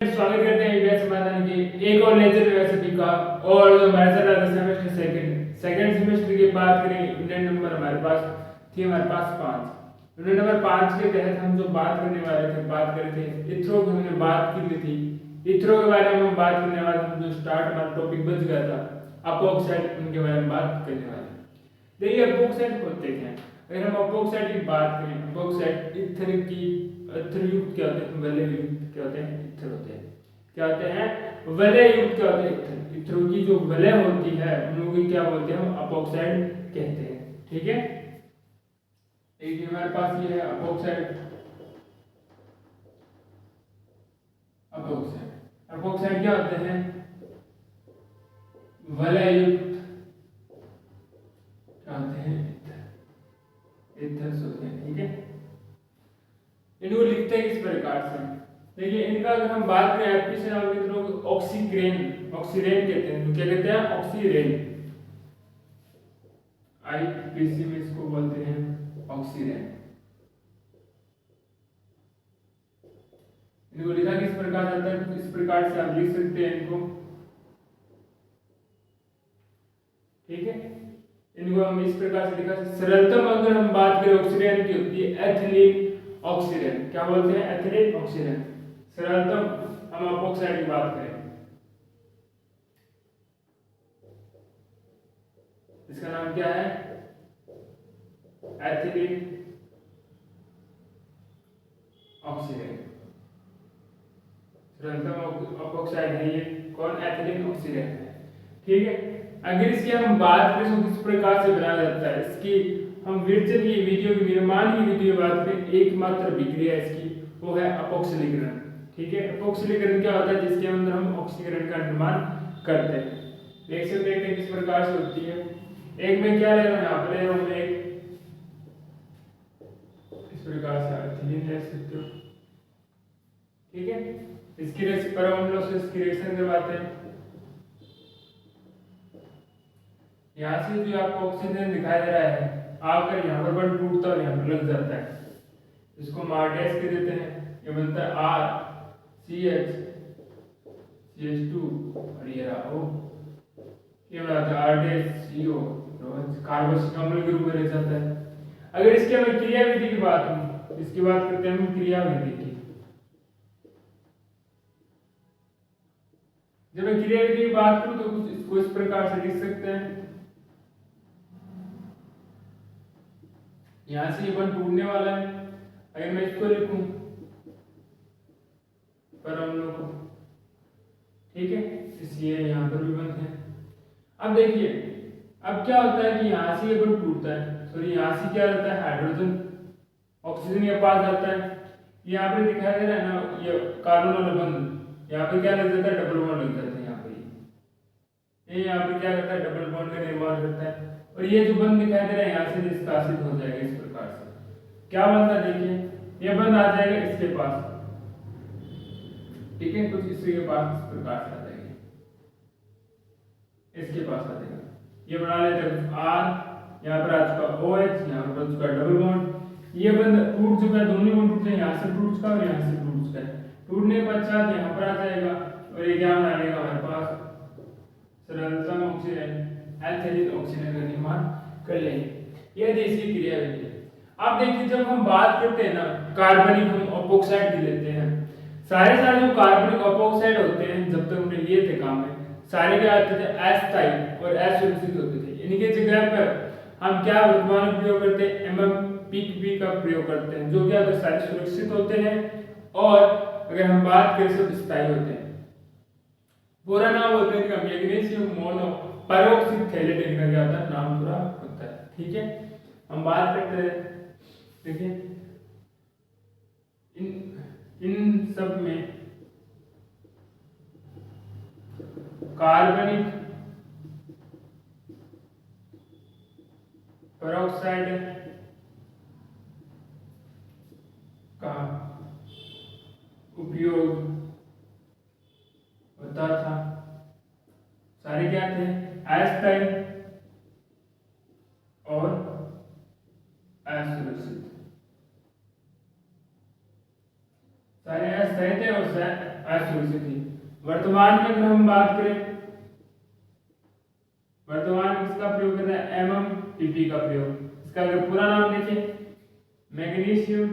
स्वागत करते हैं ईवीएस समाधान की एक और लेक्चर रेसिपी का। और जो हमारे साथ आता है सेमेस्टर सेकंड सेमेस्टर की बात करें, यूनिट नंबर हमारे पास थी हमारे पास 5। यूनिट नंबर 5 के तहत हम जो बात करने वाले थे, बात कर रहे थे इथरो की। हमने बात की थी इथरो के बारे में। हम बात करने वाले, हम जो स्टार्ट हमारा टॉपिक बच गया था अपोक्साइड, उनके बारे में बात करने वाले। देखिए अपोक्साइड होते हैं, अगर हम अपोक्साइड की बात करें, अपोक्साइड इथर की इथरयुक्त क्या होते हैं, वलययुक्त क्या होते हैं, इथर होते हैं। क्या होते हैं? वलययुक्त क्या होते हैं, इथर। इथरों की जो वलय होती है उन लोगों की क्या बोलते हैं, हम अपोक्साइड कहते हैं। ठीक है, एक हमारे पास ये है अपोक्साइड। अपोक्साइड अपोक्साइड क्या होते हैं, वलययुक्त क्या होते हैं, इथर होते हैं। ठीक है, इनको लिखते हैं इस प्रकार से। देखिए इनका अगर हम बात करें एप्लीकेशन ऑफ इथरो, ऑक्सीग्रेन, ऑक्सीरेन कहते हैं। तो क्या कहते हैं, ऑक्सीरेन। आईपीसी में इसको बोलते हैं ऑक्सीरेन। इनको लिखा किस प्रकार जाता है, इस प्रकार से आप लिख सकते हैं इनको। ठीक है, इनको हम इस प्रकार से लिखा। सरलतम अगर हम बात करें ऑक्सीरेन की होती है एथिलीन ऑक्सीडेंट। क्या बोलते हैं, एथिलीन ऑक्सीडेंट। सरलतम हम अपोक्साइड की बात करें, इसका नाम क्या है, एथिलीन ऑक्सीडेंट। सरलतम अपोक्साइड है ये कौन, एथिलीन ऑक्सीडेंट है। ठीक है, अगर इसकी हम बात करें तो किस प्रकार से बनाया जाता है, इसकी हम विरचन की वीडियो की निर्माण की वीडियो बात करें, एकमात्र विक्रिया इसकी वो है अपोक्सिलीकरण। ठीक है, अपोक्सिलीकरण क्या होता है, जिसके अंदर हम ऑक्सीकरण का निर्माण करते हैं। देख सकते हैं किस प्रकार से होती है। एक में क्या ले रहा हूं, यहाँ पर ले रहा हूं एक, इस प्रकार से एथिलीन ले सकते हो। ठीक है, इसकी रेसिपी पर हम लोग इसकी रिएक्शन करवाते हैं। यहाँ से जो आपको ऑक्सीजन दिखाई दे रहा है, आकर यहाँ पर बन टूटता है और यहाँ पर लग जाता है। इसको हम आर डैश कह देते हैं। ये बनता है R C H C H two और ये रहा ओ, ये बनाता है R dash C O, carboxylic अम्ल के रूप में रह जाता है। अगर इसकी हमें क्रियाविधि की बात हो, इसकी बात करते हैं हम क्रियाविधि की। जब मैं क्रियाविधि की बात करूं तो कुछ इसको इस प्रकार से लिख सकते हैं। यहां से ये बंध टूटने वाला है, अगर मैं इसको लिखूं परमाणु को, ठीक है, इसलिए यहां पर भी बंध है। अब देखिए अब क्या होता है कि यहां से ये बंध टूटता है, सॉरी यहां से क्या रहता है, हाइड्रोजन ऑक्सीजन के पास जाता है। यहाँ पे दिखाई दे रहा है ना, ये कार्बन वाला बंध, यहाँ पे क्या लग जाता है, डबल बॉन्ड लग जाता है। यहाँ पे ये यहाँ पे क्या करता है, डबल बॉन्ड का निर्माण करता है। और ये जो बंध दिखाई दे रहा है यहाँ से निष्कासित हो जाएगा इस प्रकार से। क्या बनता है, देखिए ये बंध आ जाएगा इसके पास। ठीक है, कुछ इसके पास इस प्रकार से आ जाएगा, इसके पास आ जाएगा। ये बना लेते हैं आर, यहाँ पर आ चुका ओ एच, यहाँ पर बन चुका डबल बॉन्ड। ये बंध टूट चुका है, दोनों बंध टूट गए, यहाँ से टूट चुका और यहाँ से टूट चुका है। टूटने के पश्चात यहाँ पर आ जाएगा और ये क्या बना लेगा हमारे पास, सरलतम ऑक्सीजन एथिलीन ऑक्सीजन का निर्माण कर लेंगे। यह इसकी क्रियाविधि है। अब देखिए जब हम बात करते हैं ना कार्बनिक, हम अपोक्साइड भी लेते हैं। सारे जो कार्बनिक अपोक्साइड होते हैं, जब तक हमने लिए थे काम में, सारे क्या होते थे, अस्थायी और असुरक्षित होते थे। इनके जगह पर हम क्या वर्तमान प्रयोग करते हैं, एमएमपीबी का प्रयोग करते हैं, जो क्या होते सारे सुरक्षित होते हैं और अगर हम बात करें सब स्थायी होते हैं। पूरा नाम होता है इनका मैग्नीशियम मोनो पेरोक्सीथेलेट, इनका क्या होता है, नाम पूरा होता है। ठीक है, हम बात करते हैं, देखिए इन सब में कार्बनिक पेरोक्साइड का उपयोग होता था। सारे क्या थे, अस्थायी और असुरक्षित। सारे अस्थायी थे और असुरक्षित सुरक्षित ही। वर्तमान में अगर हम बात करें, वर्तमान में किसका प्रयोग कर रहे हैं, MMPP का प्रयोग। इसका अगर पूरा नाम देखें, मैग्नीशियम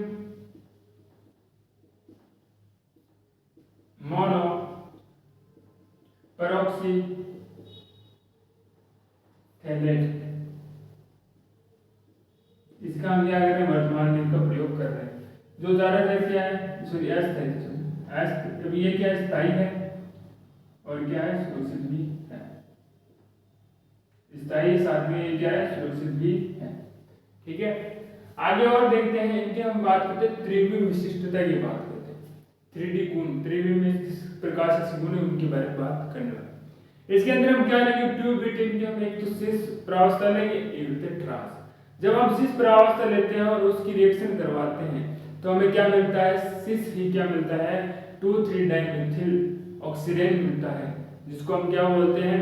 मोनो पेरोक्सी थैलेट, इसका हम क्या कर रहे हैं, वर्तमान में इसका प्रयोग कर रहे हैं। जो ज्यादातर क्या है, सॉरी एस, अभी ये क्या है, स्थायी है और क्या है, सुरक्षित भी है। स्थायी साथ में ये क्या है, सुरक्षित भी है। ठीक है, आगे और देखते हैं इनके, हम बात करते हैं त्रिविम विशिष्टता की बात करते हैं। 3D कोण, त्रिविम में किस प्रकार से गुण है उनके बारे में बात करने वाले। इसके अंदर हम क्या लेंगे, ट्यूब बिटिन के हम एक तो cis प्रावस्था लेंगे, एक होते ट्रांस। जब हम cis प्रावस्था लेते हैं और उसकी रिएक्शन करवाते हैं तो हमें क्या मिलता है, cis ही क्या मिलता है, 2,3 डाइमेथिल ऑक्सीडेन मिलता है, जिसको हम क्या बोलते हैं।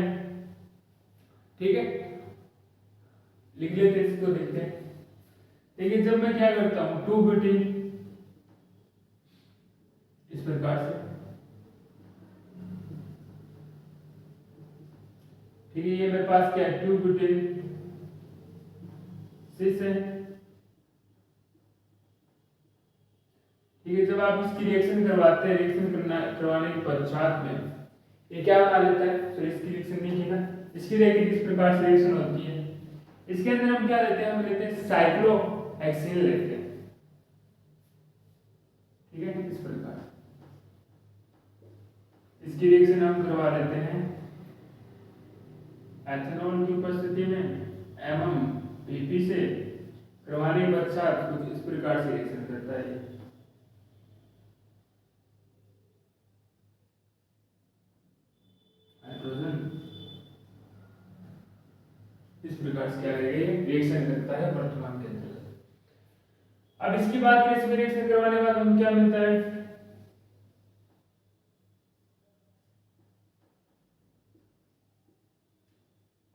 ठीक है, लिख लेते हैं इसको, देखते हैं। देखिए जब मैं क्या करता हूं, 2 बिटिन इस प्रकार से, ठीक है, ये मेरे पास क्या है, 2 बिटिन cis है। ठीक है, जब आप इसकी रिएक्शन करवाते हैं, रिएक्शन करवाने के पश्चात में ये क्या बना लेता है, तो इसकी रिएक्शन नहीं की ना, इसकी देखिए किस प्रकार से रिएक्शन होती है। इसके अंदर हम क्या लेते हैं, हम लेते हैं साइक्लोहेक्सेन लेते हैं। ठीक है, इस प्रकार इसकी रिएक्शन हम करवा लेते हैं एथेनॉल की उपस्थिति में MMPP से, करवाने के पश्चात कुछ इस प्रकार से रिएक्शन करता है। इस प्रकार से क्या रिएक्शन करता है वर्तमान के अंदर। अब इसकी बात करें, इसमें रिएक्शन करवाने के बाद हमें क्या मिलता है,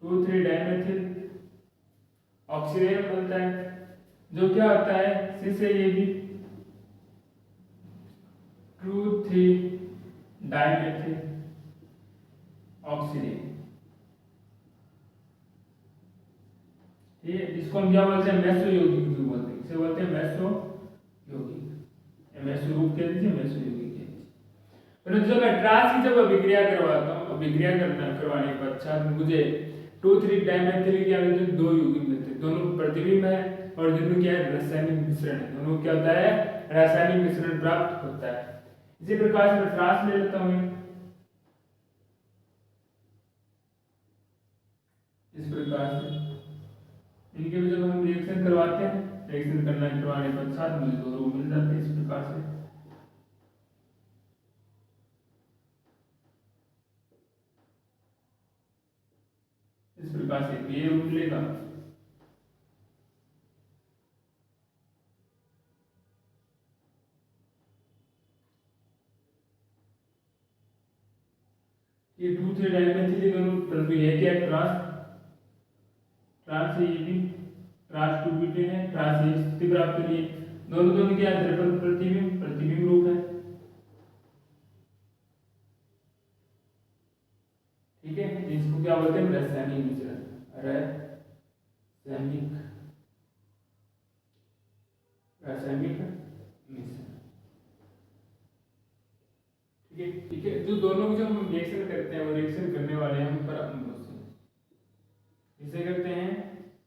2,3 डाइमेथिल ऑक्सीडेन बनता है, जो क्या होता है, cis है ये भी, 2,3 डाइमेथिल ऑक्सीडेन। ठीक है, इसको हम क्या बोलते हैं, मेसो यौगिक भी बोलते हैं, इसे बोलते हैं मेसो यौगिक, मेसो रूप कह दीजिए, मेसो यौगिक कह दीजिए। परंतु जब मैं ट्रांस की जब अभिक्रिया करवाता हूँ, अभिक्रिया करवाने के पश्चात मुझे 2,3 डाइमेथिल क्या मिलते हैं, 2 यौगिक मिलते हैं, दोनों प्रतिबिंब है और जिनमें क्या है, रासायनिक मिश्रण है, दोनों क्या होता है, रासायनिक मिश्रण प्राप्त होता है। इसी प्रकार से मैं ट्रांस ले लेता हूँ इस प्रकार से, इनके भी जब हम रिएक्शन करवाते हैं, रिएक्शन करवाने के पश्चात मुझे 2 रूप मिल जाते हैं इस प्रकार से। इस प्रकार से ये रूप मिलेगा। ये 2,3 डाइमेथिल दोनों, परंतु ये क्या है, ट्रांस, ट्रांस से ये भी ट्रांस 2 बिटिन है, ट्रांस से स्थिति प्राप्त के लिए दोनों क्या है, द्रव्य प्रतिबिंब, प्रतिबिंब रूप है। ठीक है, इसको क्या बोलते हैं, रासायनिक मिश्रण, रासायनिक मिश्रण। ठीक है, जो दोनों जो हम रिएक्शन करते हैं वो रिएक्शन करने वाले हम पर अम्लों से, इसे करते हैं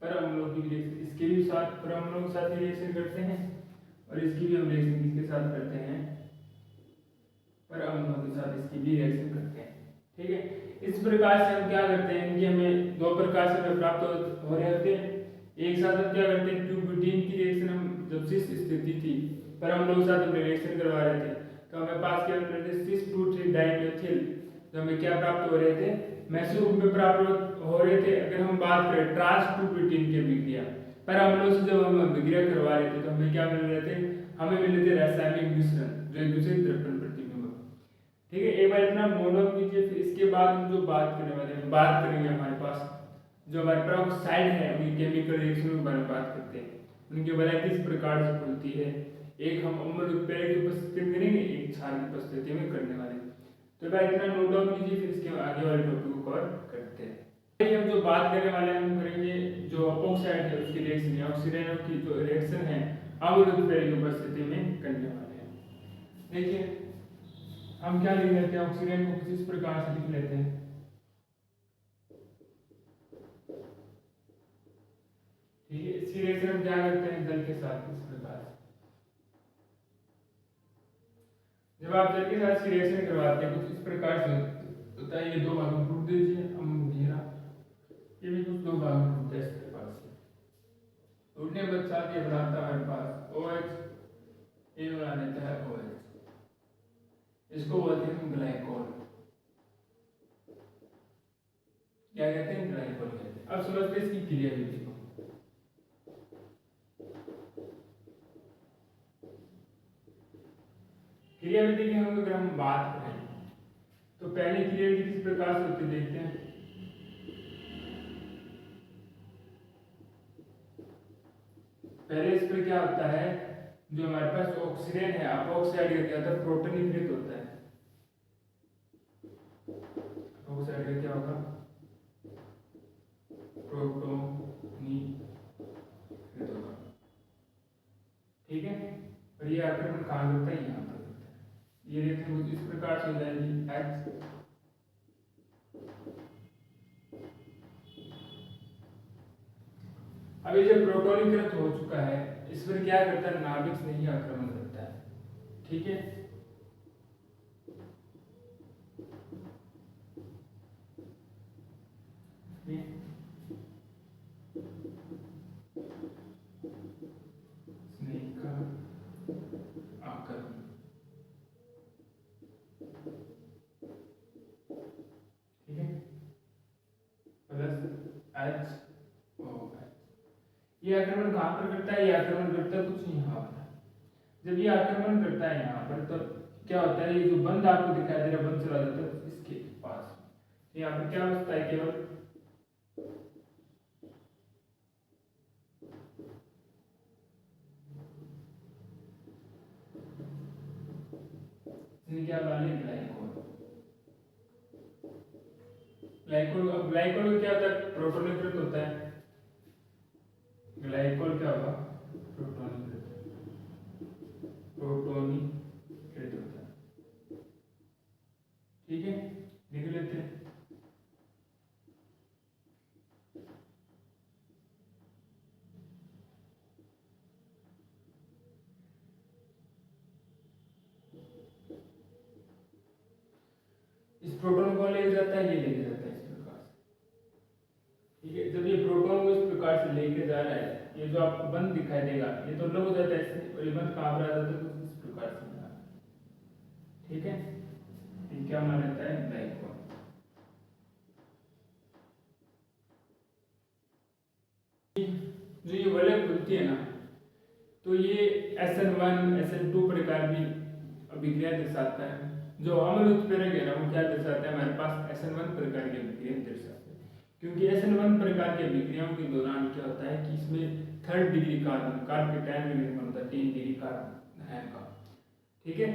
पर अम्लों की रिएक्शन, इसके भी साथ पर अम्लों के साथ रिएक्शन करते हैं और इसकी भी हम रिएक्शन किसके साथ करते हैं, पर अम्लों के साथ इसकी भी रिएक्शन करते हैं। ठीक है, इस प्रकार से हम क्या करते हैं, इनके हमें 2 प्रकार से प्राप्त हो रहे होते हैं। एक साथ हम क्या करते हैं, 2 ब्यूटीन की रिएक्शन हम जब cis स्थिति थी पर हम लोग साथ हम रिएक्शन करवा रहे थे, तो हमें पास क्या मिल रहे थे, cis 2,3 डाइमेथिल, तो हमें क्या प्राप्त हो रहे थे, मेसो रूप में प्राप्त हो रहे थे। अगर हम बात करें ट्रांस 2 ब्यूटीन की अभिक्रिया पर हम लोग से जब हम अभिक्रिया करवा रहे थे तो हमें क्या मिल रहे थे, हमें मिल रहे थे रासायनिक मिश्रण जो एक दूसरे द्रव्य प्रतिबिंब। ठीक है, एक बार इतना नोट डाउन कीजिए। फिर इसके बाद हम जो बात करने वाले हैं, बात करेंगे हमारे पास जो हमारे पेरोक्साइड है उनकी केमिकल रिएक्शन के बारे में बात करते हैं, उनके बारे में किस प्रकार से खुलती है। एक हम अम्ल उत्प्रेरक की उपस्थिति में करेंगे, एक क्षार की उपस्थिति में करने वाले हैं। तो भाई इतना नोट डाउन कीजिए, फिर इसके आगे वाले टॉपिक को कवर करते हैं। हम जो बात करने वाले हैं, हम करेंगे जो अपोक्साइड है उसकी रिएक्शन या ऑक्सीडेंट की जो रिएक्शन है अम्ल उत्प्रेरक की उपस्थिति में करने वाले हैं। देखिए हम क्या लिख लेते हैं, ऑक्सीडेंट को किस प्रकार से लिख लेते हैं। ठीक है, इसकी रिएक्शन हम क्या करते हैं जल के साथ इस प्रकार से। जब आप जल के साथ रिएक्शन करवाते हैं कुछ इस प्रकार से होता है। ये दो भागों में टूट दीजिए, अम्लीरा ये भी कुछ दो भागों में टूटता है इस प्रकार से। टूटने के पश्चात ये बनाता है हमारे पास OH, ये बना देता है OH, इसको बोलते हैं हम ग्लाइकोल। क्या कहते हैं, ग्लाइकोल कहते हैं। अब समझते हैं इसकी क्रियाविधि को। क्रियाविधि की हम अगर हम बात करें तो पहली क्रियाविधि किस प्रकार से होती देखते हैं। पहले इस पर क्या होता है, जो हमारे पास ऑक्सीजन है अपोक्साइड का क्या होता है, प्रोटोनीकृत होता है। अपोक्साइड का क्या होगा, प्रोटोनीकृत होगा। ठीक है, और ये आक्रमण कहाँ होता है, यहाँ पर होता है। ये रिएक्शन कुछ इस प्रकार से हो जाएगी H, अब ये जब प्रोटोनीकृत हो चुका है इस पर क्या करता है, नाभिक से ही आक्रमण करता है। ठीक है, स्नेह का आक्रमण। ठीक है, प्लस HOH। ये आक्रमण कहाँ पर करता है, ये आक्रमण करता है कुछ यहाँ पर। जब ये आक्रमण करता है यहाँ पर तो क्या होता है, ये जो बंद आपको दिखाई दे रहा है बंद चला जाता है इसके पास। यहाँ पर क्या बचता है, केवल क्या बने, ग्लाइकोल। ग्लाइकोल, अब ग्लाइकोल क्या होता है, प्रोटोनीकृत होता है। ग्लाइकोल क्या होगा, प्रोटोनीकृत होता है। ठीक है, लिख लेते हैं। इस प्रोटॉन को ले जाता है, ये लेके जाता है इस प्रकार से। ठीक है, जब ये प्रोटॉन को इस प्रकार से लेके जा रहा है, ये जो आपको बंद दिखाई देगा ये तो अलग हो जाता है इससे, और ये बंद कहाँ पर आ जाता है, तो इस प्रकार से। ठीक है, ये क्या माना जाता है, ग्लाइकोल। जो ये वलय खुलती है ना, तो ये SN1 SN2 प्रकार की अभिक्रिया दर्शाता है। जो अम्ल उत्प्रेरक है ना वो क्या दर्शाता है, हमारे पास SN1 प्रकार की अभिक्रिया दर्शाता है। क्योंकि SN1 प्रकार की अभिक्रियाओं के दौरान क्या होता है कि इसमें 3rd डिग्री कार्बन के 10 डिग्री में होता है 3 डिग्री कार्बन का। ठीक है,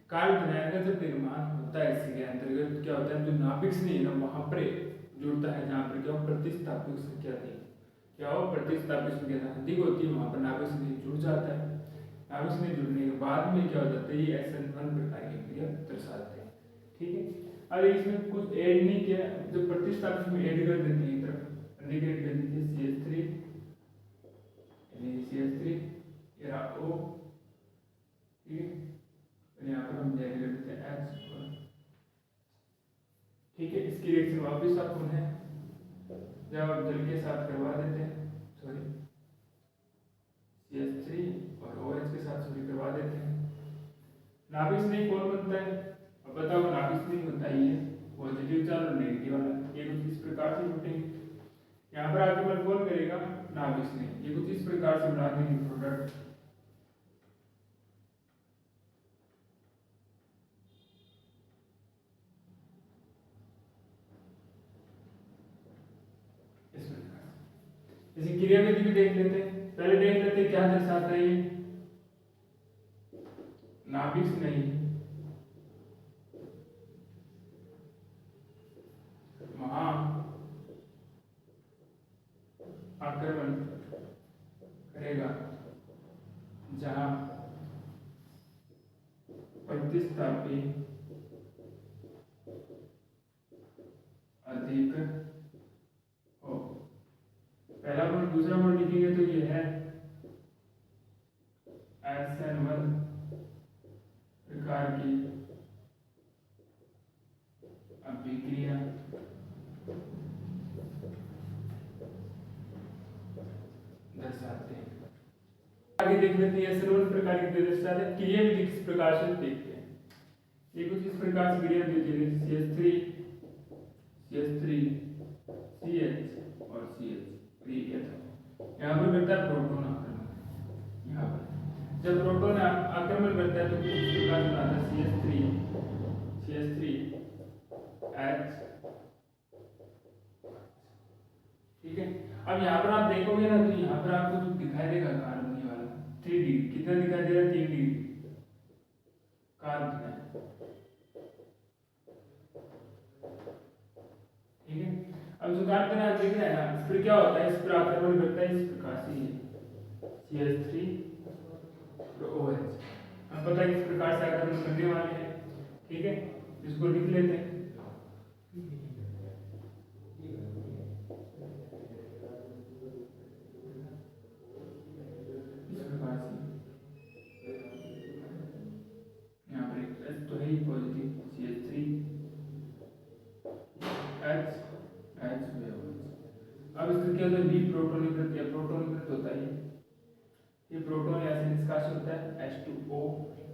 कार्बन का जब निर्माण होता है इसके अंतर्गत क्या होता है, जो नाभिक से है ना वहां पर जुड़ता है, जहाँ पर क्या प्रतिस्थापक संख्या थी, क्या हो प्रतिस्थापित संख्या अधिक होती है, वहां पर नाभिक से जुड़ जाता है। नाभिक से जुड़ने के बाद में क्या हो जाता है, ये SN1 प्रकार की क्रिया दर्शाते हैं। ठीक है, अब इसमें कुछ ऐड नहीं किया, जब प्रतिस्थापित में ऐड कर देते हैं इधर इंडिकेट कर दीजिए CH3 या O। ठीक है, और यहाँ पर हम ऐड कर देते हैं H। ठीक है, इसकी रिएक्शन वापस आप उन्हें जब आप जल के साथ करवा देते हैं, सॉरी CH3 और OH के साथ सॉरी करवा देते हैं, नाभिक स्नेह कौन बनता है, अब बताओ नाभिक स्नेह बनता है ये पॉजिटिव चार्ज और नेगेटिव वाला। ये कुछ इस प्रकार से जुटेंगे, यहाँ पर आगे बल कौन करेगा, नाभिक स्नेह। ये कुछ इस प्रकार से बना देंगे प्रोडक्ट। इसी क्रियाविधि भी देख लेते हैं, पहले देख लेते हैं क्या दर्शाता है ये, नाभिक स्नेह अभिक्रिया दर्शाते हैं। आगे देख लेते हैं सर्वन प्रकार की क्रिया दर्शाते हैं। क्रिया विधि किस प्रकार से देखते हैं। ये कुछ इस प्रकार से क्रिया विधि CH3 CH और CH3 यहाँ पर करता है प्रोटॉन आक्रमण। यहाँ पर जब प्रोटॉन आक्रमण करता है तो इस प्रकार से आता है CH3 H। ठीक है, अब यहाँ पर आप देखोगे ना तो यहाँ पर आपको जो दिखाई देगा कार्बन ये वाला 3 डिग्री कितना दिखाई दे रहा है 3 डिग्री कार्बन है। ठीक है, अब जो कार्बन आप देख रहे हैं ना इस पर क्या होता है, इस पर आक्रमण करता है इस प्रकार से CH3 तो OH हम पता है किस प्रकार से आक्रमण करने वाले हैं। ठीक है, इसको लिख लेते हैं। पॉजिटिव CH3 H अब इसका क्या होता है बी प्रोटोनीकृत या प्रोटोनीकृत होता है। ये प्रोटॉन यहाँ से निष्कासित होता है H2O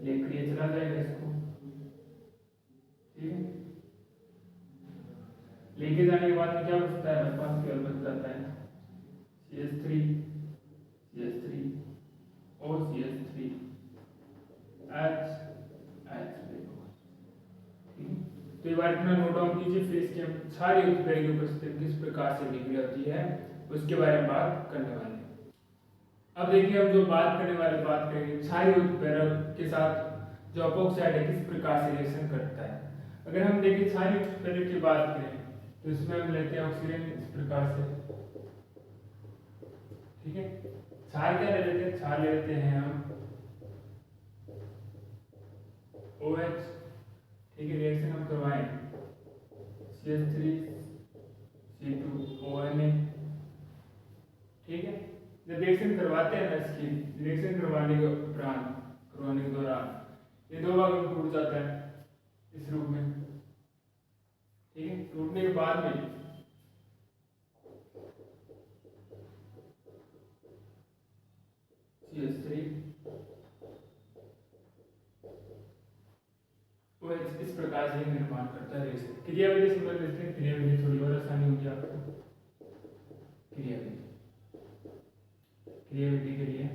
लेकर ये चला जाएगा इसको। ठीक है, लेके जाने के बाद में क्या बचता है हमारे पास केवल बच जाता है CH3 और CH3 H। तो ये बार में नोट डाउन कीजिए, फिर इसके हम सारी उत्प्रेरक की उपस्थिति किस प्रकार से विक्रिया होती है उसके बारे में बात करने वाले हैं। अब देखिए हम जो बात करने वाले बात करेंगे सारी उत्प्रेरक के साथ जो अपोक्साइड है किस प्रकार से रिएक्शन करता है। अगर हम देखें सारी उत्प्रेरक की बात करें तो इसमें हम लेते हैं ऑक्सीजन इस प्रकार से। ठीक है, क्षार क्या ले लेते हैं, क्षार ले लेते हैं हम OH। ठीक है, रिएक्शन हम करवाएं CH3 C2ONA। ठीक है, जब रिएक्शन करवाते हैं ना इसकी रिएक्शन करवाने के उपरांत करवाने के दौरान ये दो भाग में टूट जाता है इस रूप में। ठीक है, टूटने के बाद में CH3 वो इस प्रकार से निर्माण करता है। क्रियाविधि समझ लेते हैं, क्रियाविधि थोड़ी और आसानी होगी आपको। क्रियाविधि के लिए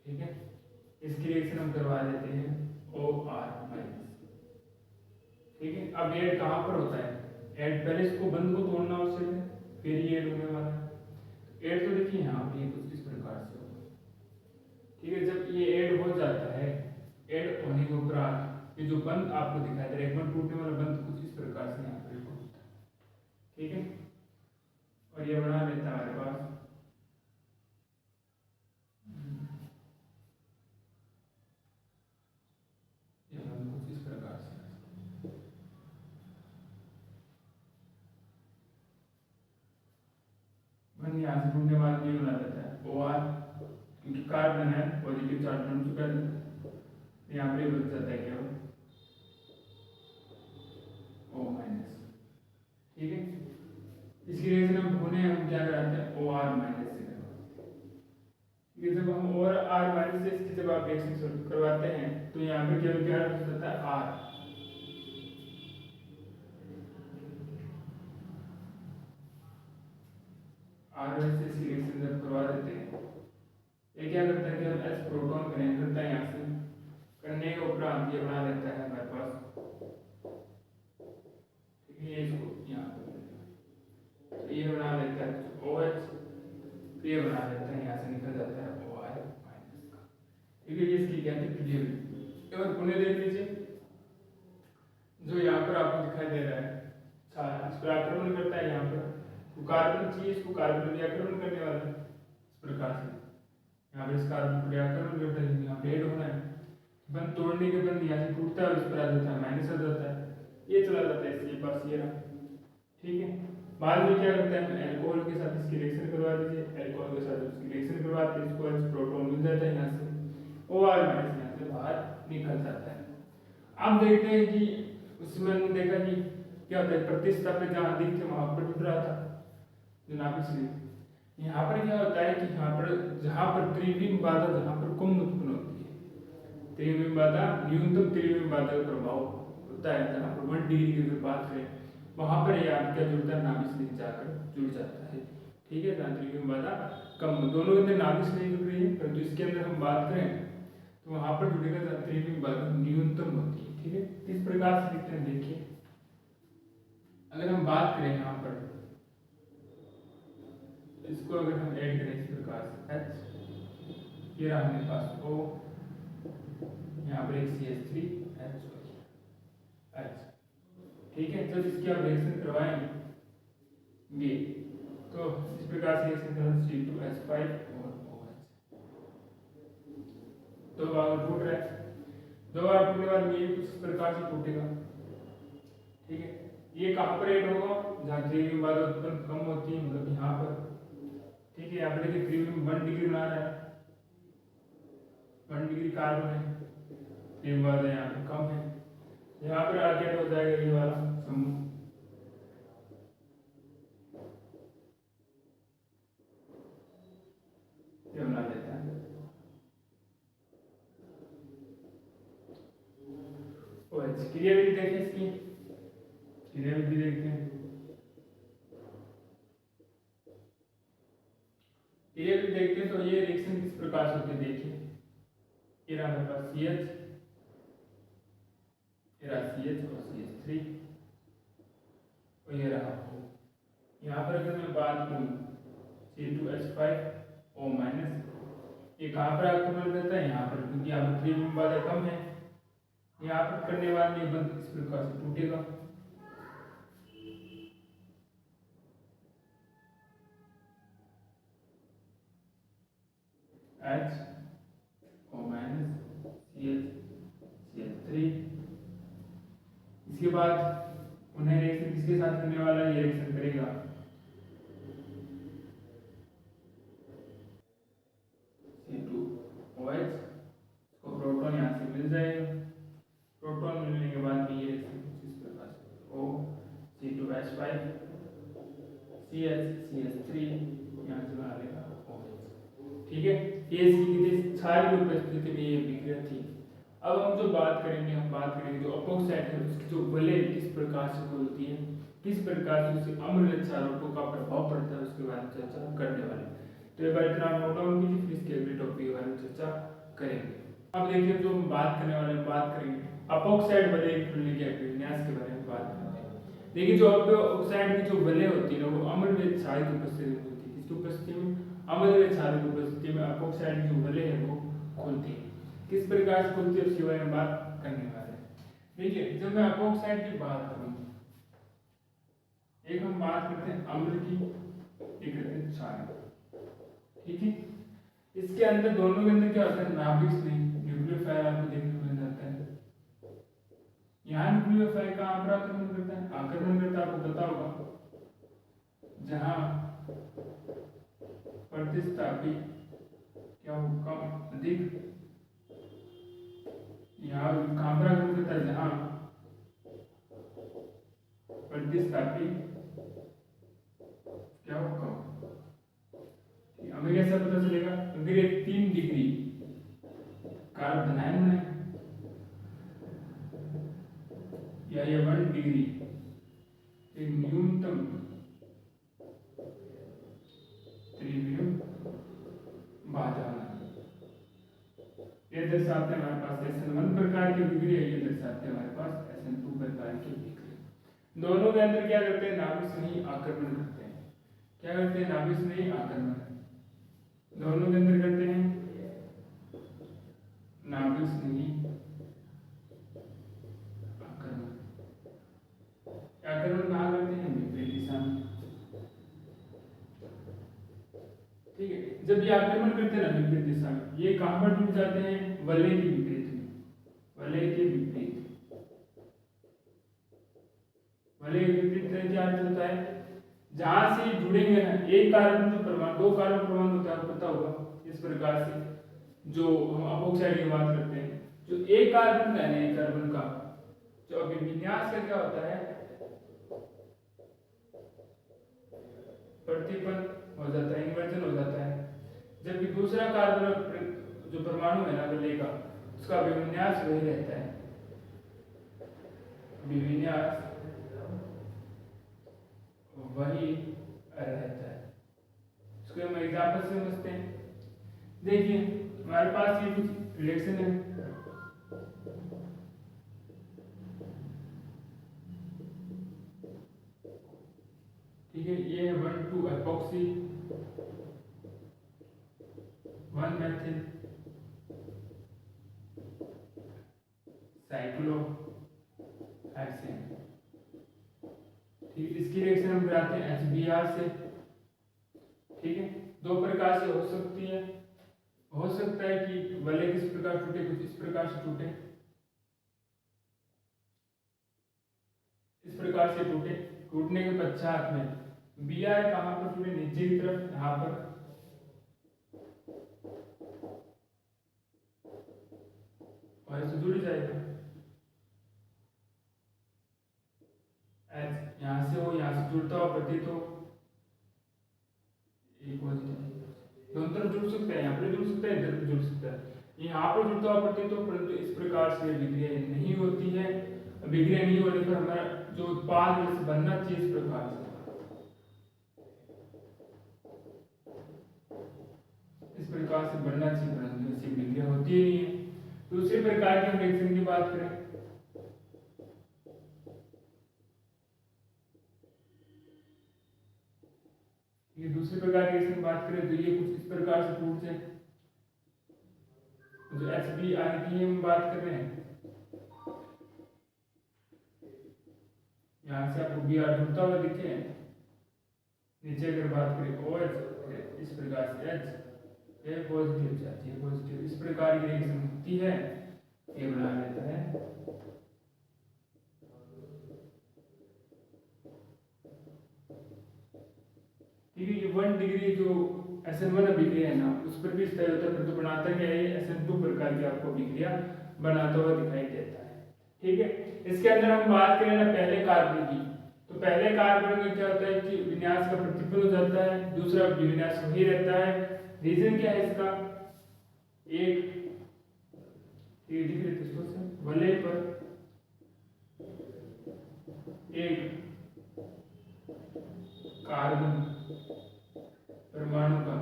ठीक है, इसकी रिएक्शन हम करवा देते हैं OR-। ठीक है, अब ऐड कहाँ पर होता है, ऐड पहले इसको बंद को तोड़ना उससे फिर ये ऐड होने वाला है। ऐड तो देखिए यहाँ पे कुछ इस प्रकार से होगा। ठीक है, जब ये ऐड हो जाता है, ऐड होने के उपरांत ये जो बंद आपको दिखाई दे रहा है एक बंद टूटने वाला बंद कुछ इस प्रकार से यहाँ पर होता है। ठीक है, और ये बना लेता है हमारे पास कुछ इस प्रकार से बंद यहाँ से टूटने वाला ये बना देता है OR, क्योंकि कार्बन है पॉजिटिव चार्ज बन चुका है, यहाँ पे बच जाता है केवल O-। ठीक है, इसकी रिएक्शन हम होने हम क्या कराते हैं OR- से। ठीक है, जब हम OR- से इसकी जब आप रिएक्शन करवाते हैं तो यहाँ पे केवल क्या बच जाता है R। से इसकी रिएक्शन जब करवा देते हैं ये क्या करता है कि H प्रोटॉन ग्रहण करता है, यहाँ से करने के उपरांत ये बना लेता है हमारे पास। ठीक है, ये इसको यहाँ पे ये बना लेता है OH, तो ये बना लेता है यहाँ से निकल जाता है OR-। ठीक है, ये इसकी क्या है क्रियाविधि। एक बार पुनः देख लीजिए, जो यहाँ पर आपको दिखाई दे रहा है इस पर आक्रमण करता है, यहाँ पर तो कार्बन चाहिए इसको कार्बन पर आक्रमण करने वाला है इस प्रकार से। यहाँ पर इस कार्बन पर आक्रमण करता है, यहाँ पे ऐड होना है, बंद तोड़ने के बंद यहाँ से टूटता है और इस पर आ जाता है माइनस आ जाता है, ये चला जाता है इसके पास ये रहा। ठीक है, बाद में क्या करता है अल्कोहल के साथ इसकी रिएक्शन करवा दीजिए, अल्कोहल के साथ इसकी रिएक्शन करवाते हैं, इसको H प्रोटॉन मिल जाता है यहाँ से OR- यहाँ से बाहर निकल जाता है। अब देखते हैं कि उसमें हमने देखा कि क्या होता है, प्रतिस्थापित जहाँ अधिक थे वहां पर जुड़ रहा था जो नाभिक स्लिप। यहाँ पर क्या होता है कि यहाँ पर जहाँ पर त्रिविम बाधा जहाँ पर कम उत्पन्न होती है, त्रिविम बाधा न्यूनतम त्रिविम बाधा का प्रभाव होता है, जहाँ पर 1 डिग्री की अगर बात करें वहां पर यहाँ क्या जुड़ता है, नाभिक स्लिप जाकर जुड़ जाता है। ठीक है, जहाँ त्रिविम बाधा कम, दोनों के अंदर नाभिक स्लिप जुड़ रही है, परंतु इसके अंदर हम बात करें तो वहां पर जुड़ेगा जहाँ त्रिविम बाधा न्यूनतम होती है। ठीक है, इस प्रकार से लिखते हैं। देखिए अगर हम बात करें यहाँ पर इसको अगर हम ऐड करें इस प्रकार से H, ये रहा हमारे पास O, यहाँ पर एक CH3H, ठीक है। जब इसकी आप रिएक्शन करवाएंगे तो इस प्रकार से रिएक्शन करें C2H5 और OH, दो बार टूट रहा है, दो बार टूटने के बाद ये इस प्रकार से टूटेगा। ठीक है, ये कहाँ पर ऐड होगा, जहाँ त्रिविम बाधा उत्पन्न कम होती है, मतलब यहाँ पर। ठीक है, यहाँ पर देखिए त्रिविम 1 डिग्री बना रहा है, 1 डिग्री कार्बन है, त्रिविम बाधा यहाँ पर कम है, यहाँ पर आगे हो जाएगा ये वाला समूह। ये बना देता है OH। क्रियाविधि देखें इसकी, क्रियाविधि देखते हैं। क्रियाविधि देखते हैं तो ये रिएक्शन किस प्रकार से होती है। देखिए ये रहा हमारे पास CH, ये रहा CH और CH3 और ये रहा O। यहाँ पर अगर मैं बात करूँ C2H5O-, ये कहाँ पर आक्रमण करता है, यहाँ पर, क्योंकि यहाँ पर त्रिविम बाधा कम है, यहाँ पर करने वाले निबंध इस प्रकार से टूटेगा। H O-, CH3, इसके बाद उन्हें रिएक्शन किसके साथ करने वाला है, ये रिएक्शन करेगा C2OH, इसको प्रोटॉन यहाँ से मिल जाएगा, प्रोटॉन मिलने के बाद ये रिएक्शन कुछ इस प्रकार से O C2H5 CH3 यहाँ से बना लेगा OH। ठीक है, ये इसकी सारी उपस्थिति में ये विक्रिया थी। अब हम जो बात करेंगे, हम बात करेंगे जो अपोक्साइड है उसकी जो वलय किस प्रकार से होती है, किस प्रकार से उससे अम्ल क्षारकों का प्रभाव पड़ता है, उसके बारे में चर्चा करने वाले। तो एक बार इतना नोट डाउन कीजिए, फिर इसके अगले टॉपिक के बारे में चर्चा करेंगे। अब देखिए जो हम बात करने वाले हैं, बात करेंगे अपोक्साइड वलय के विन्यास के बारे में बात करते हैं। देखिए जो अपोक्साइड की जो वलय होती है ना, वो अम्ल क्षार की उपस्थिति में होती है। किसकी उपस्थिति में, अम्ल क्षार की उपस्थिति में अपोक्साइड की जो वलय है वो खुलती है। किस प्रकार से खुलती है उसके बारे में बात करने वाले हैं। देखिए जब मैं अपोक्साइड की बात करूं, एक हम बात करते हैं अम्ल की, एक करते हैं क्षार। ठीक है, इसके अंदर दोनों के अंदर क्या होता है, नाभिक नहीं, न्यूक्लियोफाइल आपको देखने को मिल जाता है। यहाँ न्यूक्लियोफाइल कहाँ पर आक्रमण करता है, आक्रमण करता है आपको पता होगा जहां प्रतिस्थापी क्या हो कम अधिक, यहाँ कहाँ पर आक्रमण करता है जहां प्रतिस्थापी क्या हो कम। हमें कैसे पता चलेगा, अगर ये 3 डिग्री कार्बन धनायन है या ये 1 डिग्री एक न्यूनतम त्रिविम बाधा, ये दर्शाते हैं हमारे पास SN1 प्रकार की विक्रिया, ये दर्शाते हैं हमारे पास SN2 प्रकार की विक्रिया। दोनों के अंदर क्या करते हैं, नाभिक से नहीं आक्रमण करते हैं। क्या करते हैं, नाभिक से नहीं आक्रमण, दोनों के अंदर करते हैं नाभिक से नहीं आक्रमण। आक्रमण कहाँ करते हैं, विपरीत दिशा में। ठीक है, जब ये आक्रमण करते हैं ना विपरीत दिशा में, ये कहाँ पर जुड़ जाते हैं, वलय के विपरीत में, वलय के विपरीत। वलय के विपरीत क्या होता है, जहां से जुड़ेंगे ना, एक कार्बन जो परमाणु, 2 कार्बन परमाणु होता है, पता होगा इस प्रकार से, जो हम अपोक्साइड की बात करते हैं जो एक कार्बन का है, एक कार्बन का जो अभिविन्यास का क्या होता है, प्रतिपल हो जाता है, इन्वर्जन हो जाता है। जबकि दूसरा कार्बन जो परमाणु है ना गले का, उसका अभिविन्यास वही रहता है, अभिविन्यास वही रहता है। इसको हम एग्जाम्पल से समझते हैं। देखिए हमारे पास ये कुछ रिलेशन है, ठीक है। ये है 1,2 एपॉक्सी, 1 मेथिल साइक्लो हेक्सेन, ठीक है। इसकी रिएक्शन हम कराते हैं HBr से, ठीक है। दो प्रकार से हो सकती है, हो सकता है कि वलय किस प्रकार टूटे, कुछ इस प्रकार से टूटे, इस प्रकार से टूटे। टूटने के पश्चात में Br कहाँ पर टूटे, नीचे की तरफ, यहाँ पर और ऐसे जुड़ जाएगा। H यहाँ से हो, यहाँ से जुड़ता हो प्रतीत हो, एक पॉजिटिव दोनों तरफ जुड़ सकता है, यहाँ पर जुड़ सकता है, इधर भी जुड़ सकता है। यहाँ पर जुड़ता हुआ प्रतीत हो, परंतु इस प्रकार से विक्रिया नहीं होती है। विक्रिया नहीं होने पर हमारा जो उत्पाद है बनना चाहिए इस प्रकार से, इस प्रकार से बनना चाहिए, परंतु ऐसी विक्रिया होती ही नहीं है। दूसरे प्रकार के हम रिएक्शन की बात करें, ये दूसरे प्रकार की रिएक्शन की बात करें तो ये कुछ इस प्रकार से टूट जाए। जो HBr की हम बात कर रहे हैं, यहाँ से आपको Br जुड़ता हुआ दिखे, नीचे अगर बात करें OH, इस प्रकार से H, ये पॉजिटिव चार्ज, ये पॉजिटिव, इस प्रकार की रिएक्शन होती है, ये बना लेता है। ठीक है। ये 1 डिग्री जो SN1 अभिक्रिया है ना, उस पर भी स्थायी होता है, परंतु बनाता क्या है, SN2 प्रकार की आपको अभिक्रिया बनाता हुआ दिखाई देता है, ठीक है। इसके अंदर हम बात करें ना पहले कार्बन की, तो पहले कार्बन में क्या होता है कि विन्यास का प्रतिफल हो जाता है, दूसरा विन्यास वही रहता है। रीजन क्या है इसका, एक वलय पर एक कार्बन परमाणु का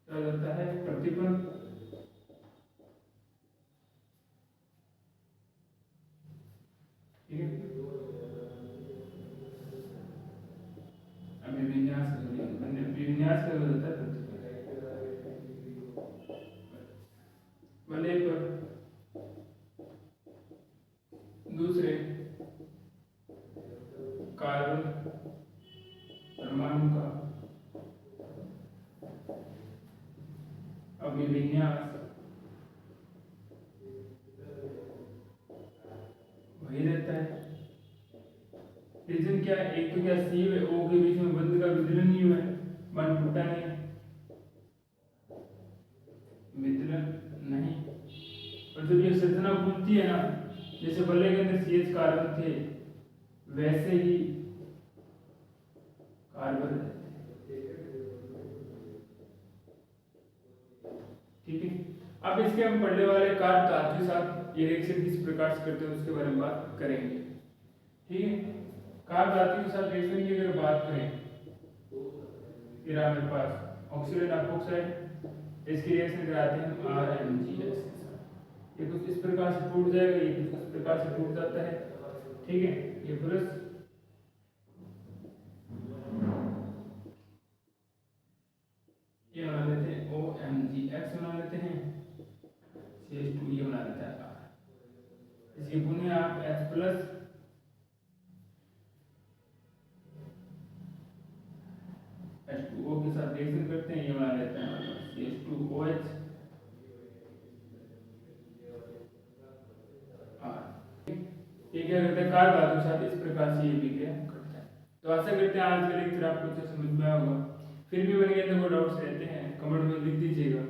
क्या जाता है, प्रतिफल, ठीक है। अभिविन्यास का हो जाता है वलय पर दूसरे कार्बन परमाणु का अभिविन्यास वही रहता है। रीजन क्या है, एक तो क्या सी व ओ के बीच में बंध का विदलन नहीं हुआ है, बंध टूटा नहीं है, विदलन नहीं। और जब ये संरचना खुलती है ना, जैसे वलय के अंदर CH कार्बन थे वैसे ही कार्बन रहते हैं, ठीक है। अब इसके हम पढ़ने वाले कार्ब धातु के साथ ये रिएक्शन किस प्रकार से करते हैं उसके बारे में बात करेंगे, ठीक है। कार्ब धातु के साथ रिएक्शन की अगर बात करें, फिर हमारे पास ऑक्सीजन अपोक्साइड, इसकी रिएक्शन कराते हैं हम RMgS के साथ। ये कुछ इस प्रकार से टूट जाएगा, ये कुछ इस प्रकार से टूट जाता है, ठीक है। ये प्लस ये बना लेते हैं OMgX बना लेते हैं, CH2 ये बना लेता है R। इसके पुनः आप H प्लस H2O के साथ रिएक्शन करते हैं, ये बना लेते हैं CH2OH R। ये क्या करते हैं, कार्ब धातु के साथ इस प्रकार से ये विक्रिया करता है। तो आशा करते हैं आज का लेक्चर आपको अच्छा समझ में आया होगा। फिर भी बन गए तो कोई डाउट्स रहते हैं कमेंट में लिख दीजिएगा,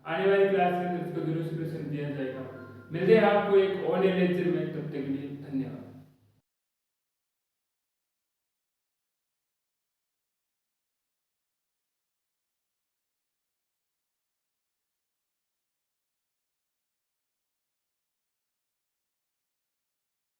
आने वाली क्लास के अंदर इसका जरूर सॉल्यूशन दिया जाएगा। मिलते हैं आपको एक और नए लेक्चर में, तब तक के लिए